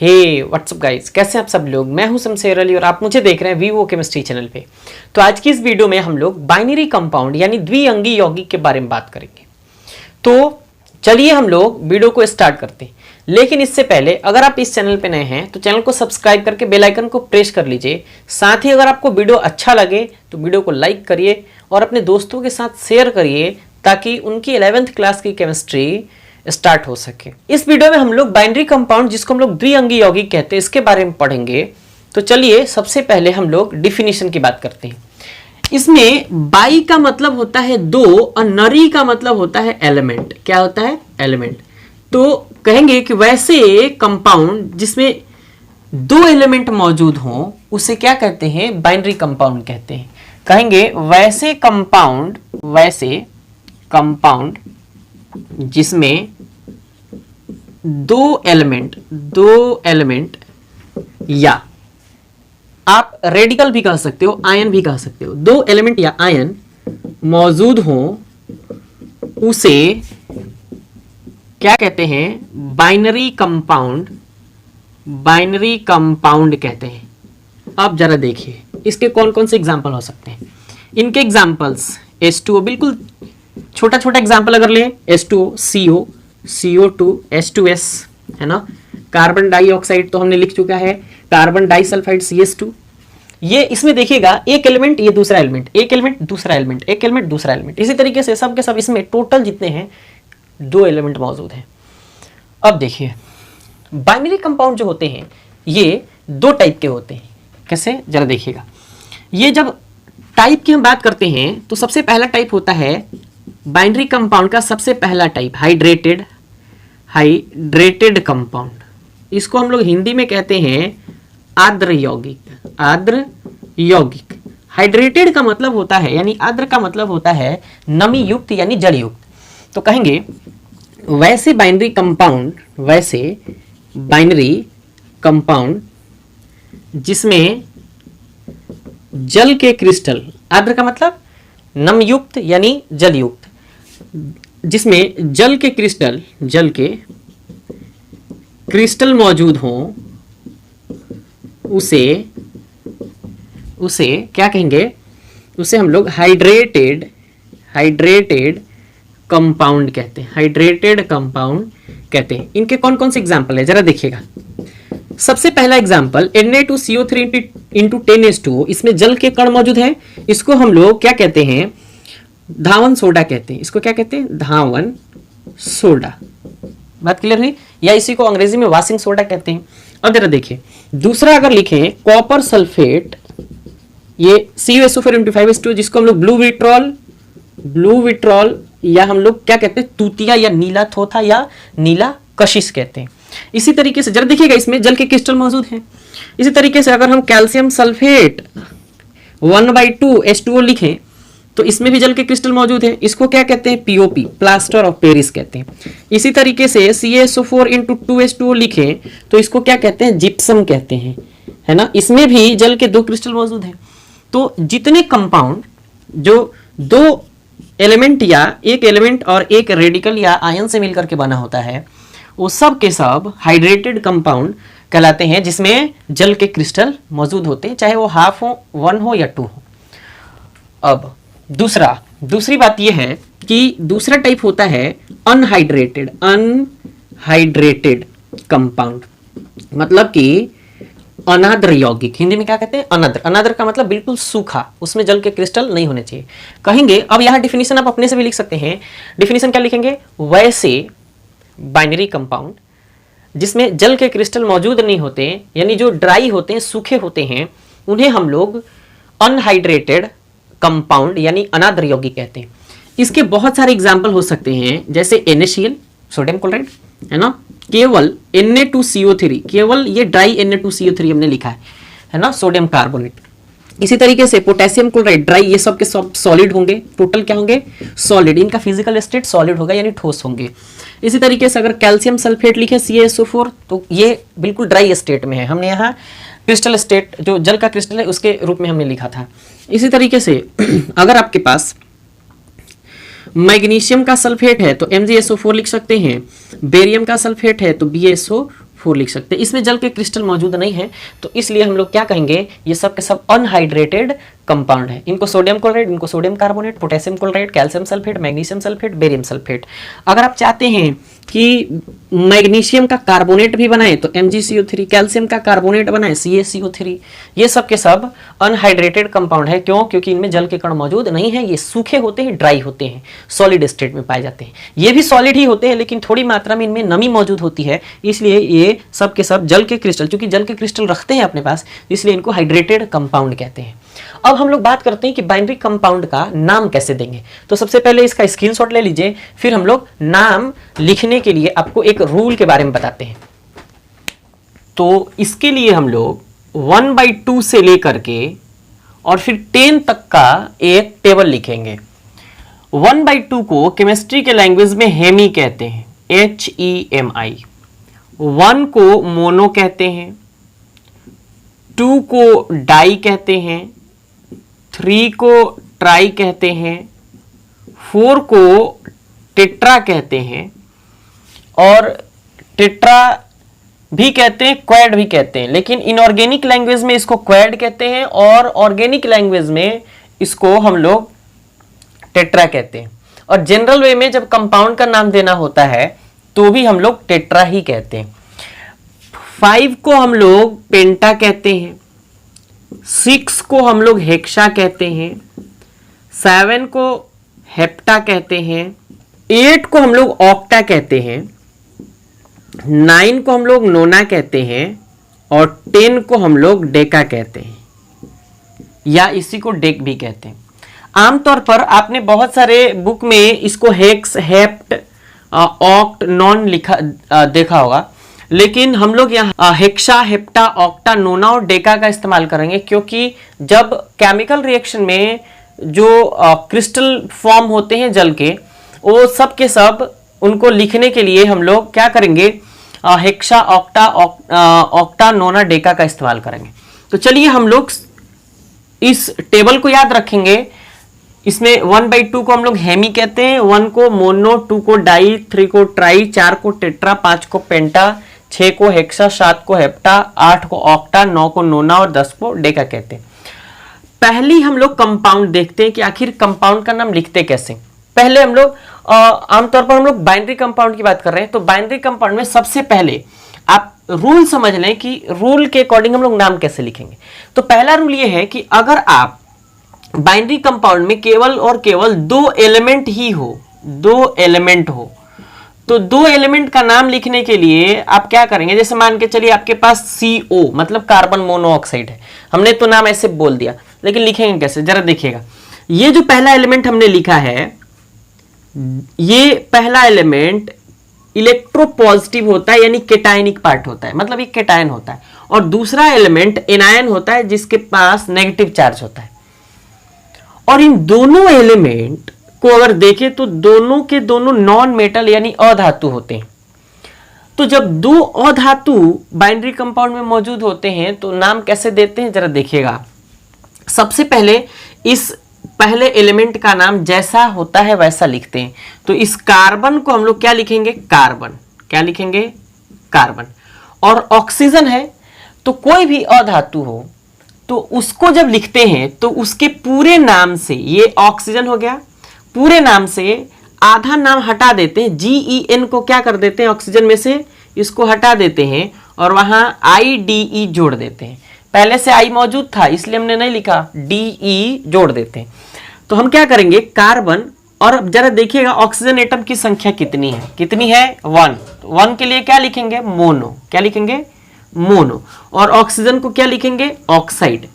हे WhatsApp guys, कैसे हैं आप सब लोग। मैं हूं शमशेर अली और आप मुझे देख रहे हैं वीवो केमिस्ट्री चैनल पे। तो आज की इस वीडियो में हम लोग बाइनरी कंपाउंड यानी द्विअंगी यौगिक के बारे में बात करेंगे। तो चलिए हम लोग वीडियो को स्टार्ट करते हैं। लेकिन इससे पहले अगर आप इस चैनल पे नए हैं तो चैनल को सब्सक्राइब करके बेल आइकन को प्रेस कर लीजिए। साथ ही अगर आपको वीडियो अच्छा लगे तो वीडियो को लाइक करिए और अपने दोस्तों के साथ शेयर करिए ताकि उनकी 11th क्लास की केमिस्ट्री स्टार्ट हो सके। इस वीडियो में हम लोग बाइनरी कंपाउंड जिसको हम लोग द्विअंगी यौगिक कहते हैं इसके बारे में पढ़ेंगे। तो चलिए सबसे पहले हम लोग डिफिनीशन की बात करते हैं। इसमें बाई का मतलब होता है दो और नरी का मतलब होता है एलिमेंट। क्या होता है? एलिमेंट। तो कहेंगे कि वैसे कंपाउंड जिसमें दो एलिमेंट मौजूद हो उसे क्या कहते हैं? बाइनरी कंपाउंड कहते हैं। कहेंगे वैसे कंपाउंड जिसमें दो एलिमेंट या आप रेडिकल भी कह सकते हो, आयन भी कह सकते हो, दो एलिमेंट या आयन मौजूद हो उसे क्या कहते हैं? बाइनरी कंपाउंड कहते हैं। अब जरा देखिए इसके कौन कौन से एग्जाम्पल हो सकते हैं। इनके एग्जाम्पल्स H2O, बिल्कुल छोटा छोटा एग्जाम्पल अगर लें H2O, CO, CO2, H2S है ना। कार्बन डाइऑक्साइड तो हमने लिख चुका है, कार्बन डाइसल्फाइड CH2। ये इसमें देखिएगा एक एलिमेंट, ये दूसरा एलिमेंट, एक एलिमेंट दूसरा एलिमेंट, एक एलिमेंट दूसरा एलिमेंट, इसी तरीके से सब के सब इसमें टोटल जितने हैं दो एलिमेंट मौजूद हैं। अब देखिए बाइनरी कंपाउंड जो होते हैं ये दो टाइप के होते हैं। कैसे? जरा देखिएगा। ये जब टाइप की हम बात करते हैं तो सबसे पहला टाइप होता है बाइनरी कंपाउंड का सबसे पहला टाइप हाइड्रेटेड कंपाउंड। इसको हम लोग हिंदी में कहते हैं आर्द्र यौगिक। हाइड्रेटेड का मतलब होता है यानी आर्द्र का मतलब होता है नमी युक्त यानी जल युक्त। तो कहेंगे वैसे बाइनरी कंपाउंड जिसमें जल के क्रिस्टल, आर्द्र का मतलब नमयुक्त यानी जल युक्त, जिसमें जल के क्रिस्टल मौजूद हो उसे क्या कहेंगे? उसे हम लोग हाइड्रेटेड कंपाउंड कहते हैं। इनके कौन कौन से एग्जाम्पल है जरा देखिएगा। सबसे पहला एग्जाम्पल Na2CO3 इंटू 10H2O। इसमें जल के कण मौजूद है। इसको हम लोग क्या कहते हैं? धावन सोडा कहते हैं। इसको क्या कहते हैं? धावन सोडा। बात क्लियर हुई? या इसी को अंग्रेजी में वाशिंग सोडा कहते हैं। अब जरा देखिए दूसरा अगर लिखें कॉपर सल्फेट, ये CuSO4 इंटू 5H2O, जिसको हम लोग ब्लू विट्रॉल या हम लोग क्या कहते हैं? तूतिया या नीला थोथा या नीला कशिश कहते हैं। इसी तरीके से जरा देखिएगा इसमें जल के क्रिस्टल मौजूद हैं। इसी तरीके से अगर हम कैल्शियम सल्फेट 1/2 H2O लिखें तो इसमें भी जल के क्रिस्टल मौजूद है। इसको क्या कहते हैं? POP, प्लास्टर ऑफ पेरिस कहते हैं। इसी तरीके से CaSO4 इंटू 2H2O लिखें तो इसको क्या कहते हैं? जिप्सम कहते हैं, है ना। इसमें भी जल के दो क्रिस्टल मौजूद हैं। तो जितने कंपाउंड जो दो एलिमेंट या एक एलिमेंट और एक रेडिकल या आयन से मिलकर के बना होता है वो सब के सब हाइड्रेटेड कंपाउंड कहलाते हैं, जिसमें जल के क्रिस्टल मौजूद होते हैं, चाहे वो हाफ हो, 1 हो या 2 हो। अब दूसरी बात यह है कि दूसरा टाइप होता है अनहाइड्रेटेड कंपाउंड, मतलब कि अनाद्र यौगिक। हिंदी में क्या कहते हैं? अनाद्र का मतलब बिल्कुल सूखा, उसमें जल के क्रिस्टल नहीं होने चाहिए। कहेंगे अब यहां डिफिनीशन आप अपने से भी लिख सकते हैं। डिफिनीशन क्या लिखेंगे? वैसे बाइनरी कंपाउंड जिसमें जल के क्रिस्टल मौजूद नहीं होते यानी जो ड्राई होते हैं, सूखे होते हैं, उन्हें हम लोग अनहाइड्रेटेड कंपाउंड यानी अनाद्र यौगिक कहते हैं। इसके बहुत सारे एग्जाम्पल हो सकते हैं, जैसे NaCl, सोडियम क्लोराइड, है ना। केवल Na2CO3, केवल ये ड्राई Na2CO3 हमने लिखा है ना, सोडियम कार्बोनेट। इसी तरीके से पोटेशियम क्लोराइड, ड्राई, ये सब के सब सॉलिड होंगे। टोटल क्या होंगे? सॉलिड। इनका फिजिकल स्टेट सॉलिड होगा यानी ठोस होंगे। इसी तरीके से अगर कैल्शियम सल्फेट लिखे CaSO4 तो ये बिल्कुल ड्राई स्टेट में है। हमने यहाँ क्रिस्टल स्टेट, जो जल का क्रिस्टल है, उसके रूप में हमने लिखा था। इसी तरीके से अगर आपके पास मैग्नीशियम का सल्फेट है तो MgSO4 लिख सकते हैं, बेरियम का सल्फेट है तो BaSO4 4 लिख सकते हैं। इसमें जल के क्रिस्टल मौजूद नहीं है, तो इसलिए हम लोग क्या कहेंगे, ये सब के सब अनहाइड्रेटेड कंपाउंड है। इनको सोडियम क्लोराइड, इनको sodium carbonate, potassium chloride, calcium sulphate, magnesium sulphate, barium sulphate. अगर आप चाहते हैं कि मैग्नीशियम का कार्बोनेट भी बनाए तो MgCO3, कैल्शियम का कार्बोनेट बनाए CaCO3। ये सब के सब अनहाइड्रेटेड कंपाउंड है। क्यों? क्योंकि इनमें जल के कण मौजूद नहीं है, ये सूखे होते हैं, ड्राई होते हैं, सॉलिड स्टेट में पाए जाते हैं। ये भी सॉलिड ही होते हैं, लेकिन थोड़ी मात्रा में इनमें नमी मौजूद होती है, इसलिए ये सब के सब जल के क्रिस्टल, चूंकि जल के क्रिस्टल रखते हैं अपने पास, इसलिए इनको हाइड्रेटेड कंपाउंड कहते हैं। अब हम लोग बात करते हैं कि बाइनरी कंपाउंड का नाम कैसे देंगे। तो सबसे पहले इसका स्क्रीनशॉट ले लीजिए, फिर हम लोग नाम लिखने के लिए आपको एक रूल के बारे में बताते हैं। तो इसके लिए हम लोग 1/2 से लेकर के और फिर 10 तक का एक टेबल लिखेंगे। 1/2 को केमिस्ट्री के लैंग्वेज में हेमी कहते हैं, HEMI। 1 को मोनो कहते हैं, 2 को डाई कहते हैं, 3 को ट्राई कहते हैं, 4 को टेट्रा कहते हैं, और टेट्रा भी कहते हैं, क्वाड भी कहते हैं। लेकिन इनऑर्गेनिक लैंग्वेज में इसको क्वाड कहते हैं और ऑर्गेनिक लैंग्वेज में इसको हम लोग टेट्रा कहते हैं। और जनरल वे में जब कंपाउंड का नाम देना होता है तो भी हम लोग टेट्रा ही कहते हैं। 5 को हम लोग पेंटा कहते हैं, 6 को हम लोग हेक्सा कहते हैं, 7 को हेप्टा कहते हैं, 8 को हम लोग ऑक्टा कहते हैं, 9 को हम लोग नोना कहते हैं, और 10 को हम लोग डेका कहते हैं, या इसी को डेक भी कहते हैं। आमतौर पर आपने बहुत सारे बुक में इसको हेक्स, हेप्ट, ऑक्ट, नॉन लिखा देखा होगा, लेकिन हम लोग यहाँ हेक्सा, हेप्टा, ऑक्टा, नोना और डेका का इस्तेमाल करेंगे, क्योंकि जब केमिकल रिएक्शन में जो क्रिस्टल फॉर्म होते हैं जल के, वो सब के सब उनको लिखने के लिए हम लोग क्या करेंगे, हेक्सा, ऑक्टा, नोना, डेका का इस्तेमाल करेंगे। तो चलिए हम लोग इस टेबल को याद रखेंगे। इसमें 1/2 को हम लोग हेमी कहते हैं, 1 को मोनो, 2 को डाई, 3 को ट्राई, 4 को टेट्रा, 5 को पेंटा, 6 को हेक्सा, 7 को हेप्टा, 8 को ऑक्टा, 9 को नोना और 10 को डेका कहते हैं। पहली हम लोग कंपाउंड देखते हैं कि आखिर कंपाउंड का नाम लिखते कैसे। पहले हम लोग आमतौर पर हम लोग बाइनरी कंपाउंड की बात कर रहे हैं, तो बाइनरी कंपाउंड में सबसे पहले आप रूल समझ लें कि रूल के अकॉर्डिंग हम लोग नाम कैसे लिखेंगे। तो पहला रूल ये है कि अगर आप बाइनरी कंपाउंड में केवल और केवल 2 एलिमेंट ही हो, 2 एलिमेंट हो, तो 2 एलिमेंट का नाम लिखने के लिए आप क्या करेंगे, जैसे मान के चलिए आपके पास CO मतलब कार्बन मोनोऑक्साइड है, हमने तो नाम ऐसे बोल दिया, लेकिन लिखेंगे कैसे जरा देखिएगा। ये जो पहला एलिमेंट हमने लिखा है, ये पहला एलिमेंट इलेक्ट्रोपॉजिटिव होता है, यानी केटायनिक पार्ट होता है, मतलब ये केटायन होता है, और दूसरा एलिमेंट एनायन होता है जिसके पास नेगेटिव चार्ज होता है। और इन दोनों एलिमेंट को अगर देखें तो दोनों के दोनों नॉन मेटल यानी अधातु होते हैं। तो जब 2 अधातु बाइनरी कंपाउंड में मौजूद होते हैं तो नाम कैसे देते हैं जरा देखिएगा। सबसे पहले इस पहले एलिमेंट का नाम जैसा होता है वैसा लिखते हैं। तो इस कार्बन को हम लोग क्या लिखेंगे, कार्बन। क्या लिखेंगे, कार्बन। और ऑक्सीजन है, तो कोई भी अधातु हो तो उसको जब लिखते हैं तो उसके पूरे नाम से, ये ऑक्सीजन हो गया, पूरे नाम से आधा नाम हटा देते हैं, GEN को क्या कर देते हैं, ऑक्सीजन में से इसको हटा देते हैं और वहां IDE जोड़ देते हैं। पहले से I मौजूद था इसलिए हमने नहीं लिखा, DE जोड़ देते हैं। तो हम क्या करेंगे, कार्बन, और जरा देखिएगा ऑक्सीजन एटम की संख्या कितनी है, कितनी है, 1। 1 के लिए क्या लिखेंगे, मोनो। क्या लिखेंगे, मोनो। और ऑक्सीजन को क्या लिखेंगे, ऑक्साइड।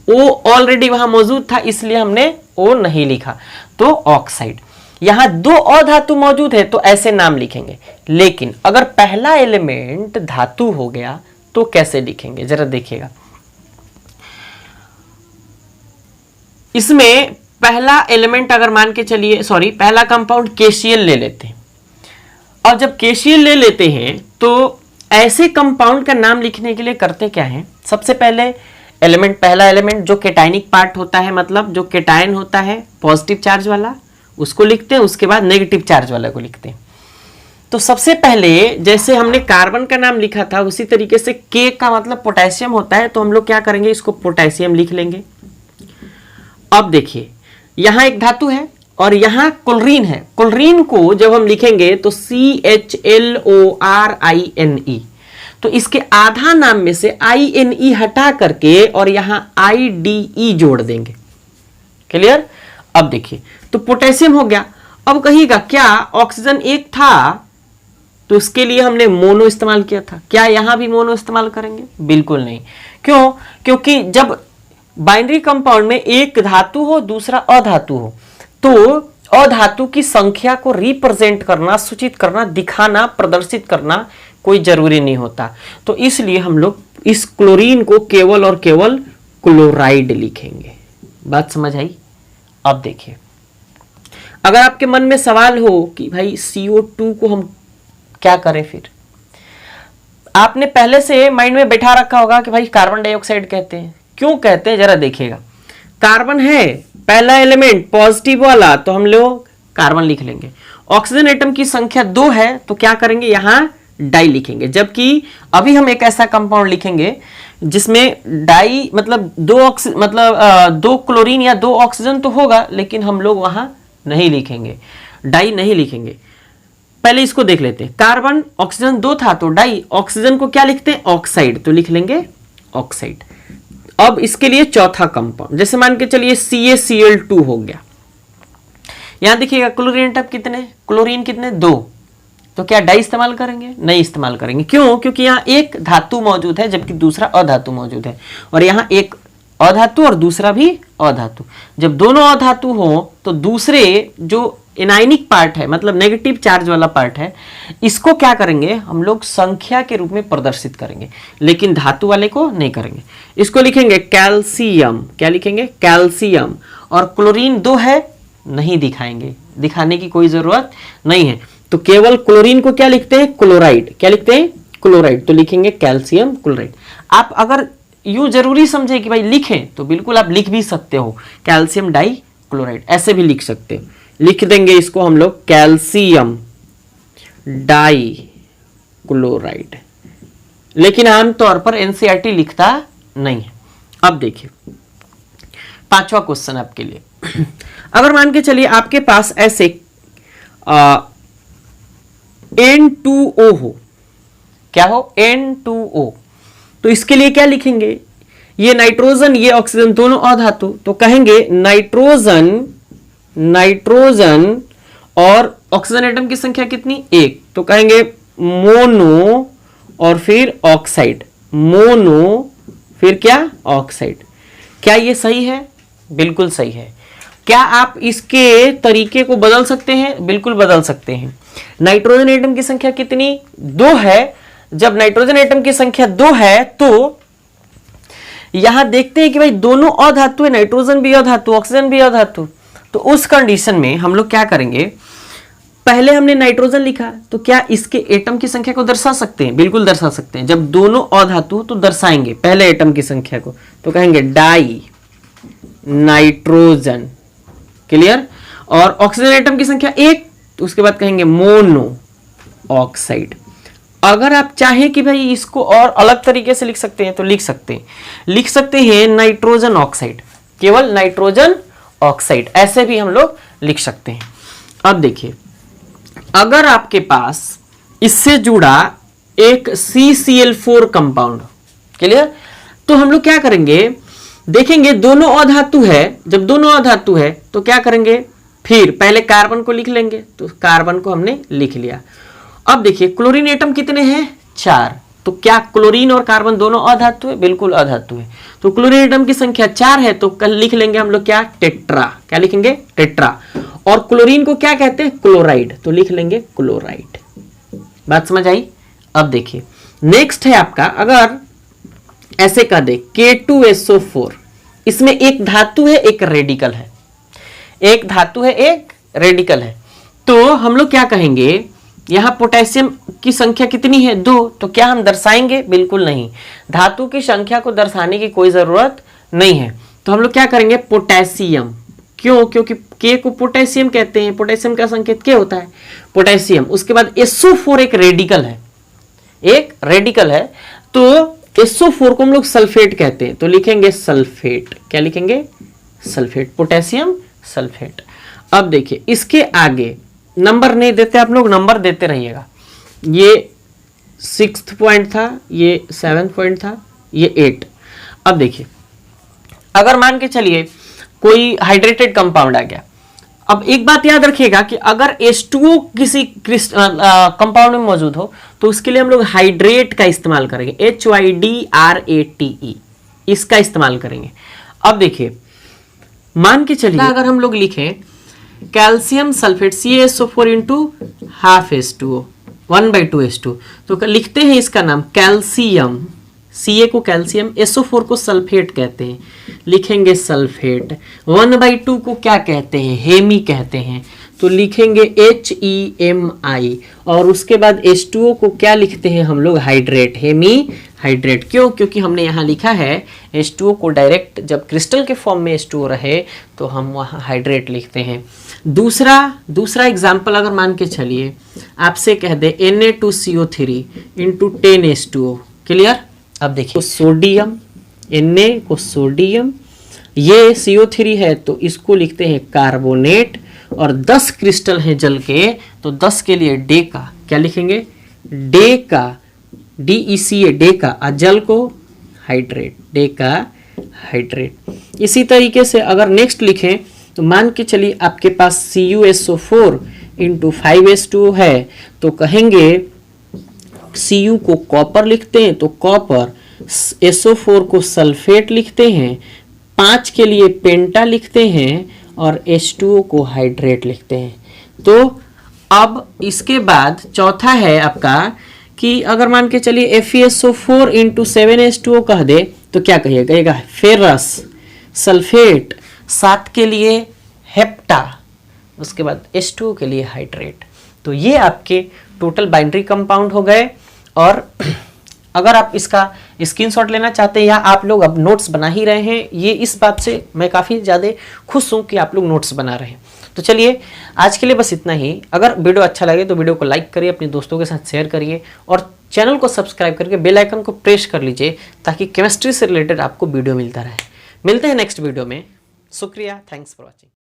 O ऑलरेडी वहां मौजूद था इसलिए हमने O नहीं लिखा, तो ऑक्साइड। यहां 2 अधातु मौजूद है तो ऐसे नाम लिखेंगे। लेकिन अगर पहला एलिमेंट धातु हो गया तो कैसे लिखेंगे जरा देखिएगा। इसमें पहला एलिमेंट अगर मान के चलिए, सॉरी, पहला कंपाउंड KCl ले लेते हैं। और जब KCl ले लेते हैं तो ऐसे कंपाउंड का नाम लिखने के लिए करते क्या है, सबसे पहले एलिमेंट, पहला एलिमेंट जो केटायनिक पार्ट होता है, मतलब जो केटायन होता है पॉजिटिव चार्ज वाला, उसको लिखते हैं, उसके बाद नेगेटिव चार्ज वाला को लिखते हैं। तो सबसे पहले जैसे हमने कार्बन का नाम लिखा था उसी तरीके से के का मतलब पोटेशियम होता है, तो हम लोग क्या करेंगे, इसको पोटेशियम लिख लेंगे। अब देखिए यहां एक धातु है और यहां क्लोरीन है। क्लोरीन को जब हम लिखेंगे तो CHLORINE, तो इसके आधा नाम में से INE हटा करके और यहां IDE जोड़ देंगे। क्लियर? अब देखिए तो पोटेशियम हो गया। अब कहिएगा क्या ऑक्सीजन एक था तो उसके लिए हमने मोनो इस्तेमाल किया था, क्या यहां भी मोनो इस्तेमाल करेंगे? बिल्कुल नहीं। क्यों? क्योंकि जब बाइनरी कंपाउंड में एक धातु हो दूसरा अधातु हो तो अधातु की संख्या को रिप्रेजेंट करना, सूचित करना, दिखाना, प्रदर्शित करना कोई जरूरी नहीं होता। तो इसलिए हम लोग इस क्लोरीन को केवल और केवल क्लोराइड लिखेंगे। बात समझ आई? अब देखिए अगर आपके मन में सवाल हो कि भाई CO2 को हम क्या करें, फिर आपने पहले से माइंड में बैठा रखा होगा कि भाई कार्बन डाइऑक्साइड कहते हैं। क्यों कहते हैं जरा देखिएगा। कार्बन है पहला एलिमेंट पॉजिटिव वाला, तो हम लोग कार्बन लिख लेंगे। ऑक्सीजन एटम की संख्या 2 है तो क्या करेंगे, यहां डाई लिखेंगे। जबकि अभी हम एक ऐसा कंपाउंड लिखेंगे जिसमें डाई मतलब दो क्लोरीन या 2 ऑक्सीजन तो होगा, लेकिन हम लोग वहां नहीं लिखेंगे, डाई नहीं लिखेंगे। पहले इसको देख लेते हैं। कार्बन ऑक्सीजन 2 था तो डाई, ऑक्सीजन को क्या लिखते हैं, ऑक्साइड, तो लिख लेंगे ऑक्साइड। अब इसके लिए चौथा कंपाउंड, जैसे मान के चलिए CaCl2 हो गया। यहां देखिएगा क्लोरीन एटम कितने, क्लोरीन कितने, 2, तो क्या डाई इस्तेमाल करेंगे? नहीं इस्तेमाल करेंगे। क्यों? क्योंकि यहां एक धातु मौजूद है जबकि दूसरा अधातु मौजूद है, और यहां एक अधातु और दूसरा भी अधातु। जब दोनों अधातु हो तो दूसरे जो एनायनिक पार्ट है, मतलब नेगेटिव चार्ज वाला पार्ट है, इसको क्या करेंगे हम लोग संख्या के रूप में प्रदर्शित करेंगे, लेकिन धातु वाले को नहीं करेंगे। इसको लिखेंगे कैल्शियम। क्या लिखेंगे? कैल्शियम। और क्लोरीन 2 है, नहीं दिखाएंगे, दिखाने की कोई जरूरत नहीं है। तो केवल क्लोरीन को क्या लिखते हैं, क्लोराइड। क्या लिखते हैं? क्लोराइड। तो लिखेंगे कैल्शियम क्लोराइड। आप अगर यूं जरूरी समझे कि भाई लिखें तो बिल्कुल आप लिख भी सकते हो, कैल्शियम डाई क्लोराइड, ऐसे भी लिख सकते हो। लिख देंगे इसको हम लोग कैल्शियम डाई क्लोराइड, लेकिन आमतौर पर एनसीईआरटी लिखता नहीं है। अब देखिए 5वां क्वेश्चन आपके लिए। अगर मान के चलिए आपके पास ऐसे N2O हो, क्या हो, N2O, तो इसके लिए क्या लिखेंगे, ये नाइट्रोजन ये ऑक्सीजन दोनों अधातु, तो कहेंगे नाइट्रोजन और ऑक्सीजन एटम की संख्या कितनी, 1, तो कहेंगे मोनो और फिर ऑक्साइड, मोनो फिर क्या, ऑक्साइड। क्या ये सही है? बिल्कुल सही है। क्या आप इसके तरीके को बदल सकते हैं? बिल्कुल बदल सकते हैं। नाइट्रोजन एटम की संख्या कितनी, 2 है। जब नाइट्रोजन एटम की संख्या 2 है तो यहां देखते हैं कि भाई दोनों अधातु है, नाइट्रोजन भी अधातु, ऑक्सीजन भी अधातु। तो उस कंडीशन में हम लोग क्या करेंगे, पहले हमने नाइट्रोजन लिखा तो क्या इसके एटम की संख्या को दर्शा सकते हैं? बिल्कुल दर्शा सकते हैं। जब दोनों अधातु तो दर्शाएंगे पहले एटम की संख्या को, तो कहेंगे डाई नाइट्रोजन। क्लियर? और ऑक्सीजन एटम की संख्या 1, तो उसके बाद कहेंगे मोनो ऑक्साइड। अगर आप चाहें कि भाई इसको और अलग तरीके से लिख सकते हैं तो लिख सकते हैं नाइट्रोजन ऑक्साइड, केवल नाइट्रोजन ऑक्साइड, ऐसे भी हम लोग लिख सकते हैं। अब देखिए अगर आपके पास इससे जुड़ा एक CCl4 कंपाउंड, क्लियर, तो हम लोग क्या करेंगे, देखेंगे दोनों अधातु है। जब दोनों अधातु है तो क्या करेंगे, फिर पहले कार्बन को लिख लेंगे, तो कार्बन को हमने लिख लिया। अब देखिए क्लोरीन एटम कितने हैं, 4, तो क्या क्लोरीन और कार्बन दोनों अधातु है? बिल्कुल अधातु है। तो क्लोरीन एटम की संख्या 4 है तो कल लिख लेंगे हम लोग क्या, टेट्रा। क्या लिखेंगे, टेट्रा। और क्लोरीन को क्या कहते हैं, क्लोराइड, तो लिख लेंगे क्लोराइड। बात समझ आई? अब देखिए नेक्स्ट है आपका, अगर ऐसे कह दे K2SO4, इसमें एक धातु है एक रेडिकल है, एक धातु है एक रेडिकल है, तो हम लोग क्या कहेंगे, यहां पोटेशियम की संख्या कितनी है, 2, तो क्या हम दर्शाएंगे? बिल्कुल नहीं, धातु की संख्या को दर्शाने की कोई जरूरत नहीं है। तो हम लोग क्या करेंगे, पोटेशियम, क्यों? क्योंकि K को पोटेशियम कहते हैं, पोटेशियम का संकेत K होता है, पोटेशियम। उसके बाद SO4 एक रेडिकल है, एक रेडिकल है, तो SO4 को हम लोग सल्फेट कहते हैं, तो लिखेंगे सल्फेट। क्या लिखेंगे? Sulphate, potassium sulphate. अब देखिए इसके आगे नंबर नहीं देते आप लोग, नंबर देते रहिएगा। ये 6th पॉइंट था, ये 7th पॉइंट था, ये 8। अब देखिए अगर मान के चलिए कोई हाइड्रेटेड कंपाउंड आ गया, अब एक बात याद रखिएगा कि अगर H2O किसी कंपाउंड में मौजूद हो तो उसके लिए हम लोग हाइड्रेट का इस्तेमाल करेंगे, HYDRATE, इसका इस्तेमाल करेंगे। अब देखिए मान के चलिए अगर हम लोग लिखें calcium sulphate CaSO4 into half H2O 1/2H2, तो लिखते हैं इसका नाम कैल्शियम, Ca को कैल्शियम, SO4 को सल्फेट कहते हैं, लिखेंगे सल्फेट। 1/2 को क्या कहते हैं? हेमी कहते हैं, तो लिखेंगे HEMI। और उसके बाद H2O को क्या लिखते हैं हम लोग? Hydrate, hemihydrate. क्यों? क्योंकि हमने यहाँ लिखा है H2O को डायरेक्ट जब क्रिस्टल के फॉर्म में H2O रहे तो हम वहाँ हाइड्रेट लिखते हैं। दूसरा एग्जाम्पल अगर मान के चलिए आपसे कह दे Na2CO3 इंटू 10H2O, क्लियर? अब देखिए सोडियम, Na को सोडियम, ये CO3 है तो इसको लिखते हैं कार्बोनेट, और 10 क्रिस्टल हैं जल के तो 10 के लिए डेका, क्या लिखेंगे? डेका, DECA डेका, और जल को हाइड्रेट, डेका हाइड्रेट। इसी तरीके से अगर नेक्स्ट लिखें तो मान के चलिए आपके पास CuSO4 इंटू 5H2O है तो कहेंगे Cu को कॉपर लिखते हैं तो कॉपर, SO4 को सल्फेट लिखते हैं, 5 के लिए पेंटा लिखते हैं और H2O को हाइड्रेट लिखते हैं। तो अब इसके बाद चौथा है आपका कि अगर मान के चलिए FeSO4 इंटू 7H2O कह दे तो क्या कहिएगा? फेरस सल्फेट, 7 के लिए हेप्टा, उसके बाद H2O के लिए हाइड्रेट। तो ये आपके टोटल बाइनरी कंपाउंड हो गए। और अगर आप इसका स्क्रीनशॉट लेना चाहते हैं या आप लोग अब नोट्स बना ही रहे हैं, ये इस बात से मैं काफ़ी ज़्यादा खुश हूँ कि आप लोग नोट्स बना रहे हैं। तो चलिए आज के लिए बस इतना ही। अगर वीडियो अच्छा लगे तो वीडियो को लाइक करिए, अपने दोस्तों के साथ शेयर करिए और चैनल को सब्सक्राइब करके बेल आइकन को प्रेस कर लीजिए ताकि केमिस्ट्री से रिलेटेड आपको वीडियो मिलता रहे। मिलते हैं नेक्स्ट वीडियो में। शुक्रिया, थैंक्स फॉर वॉचिंग।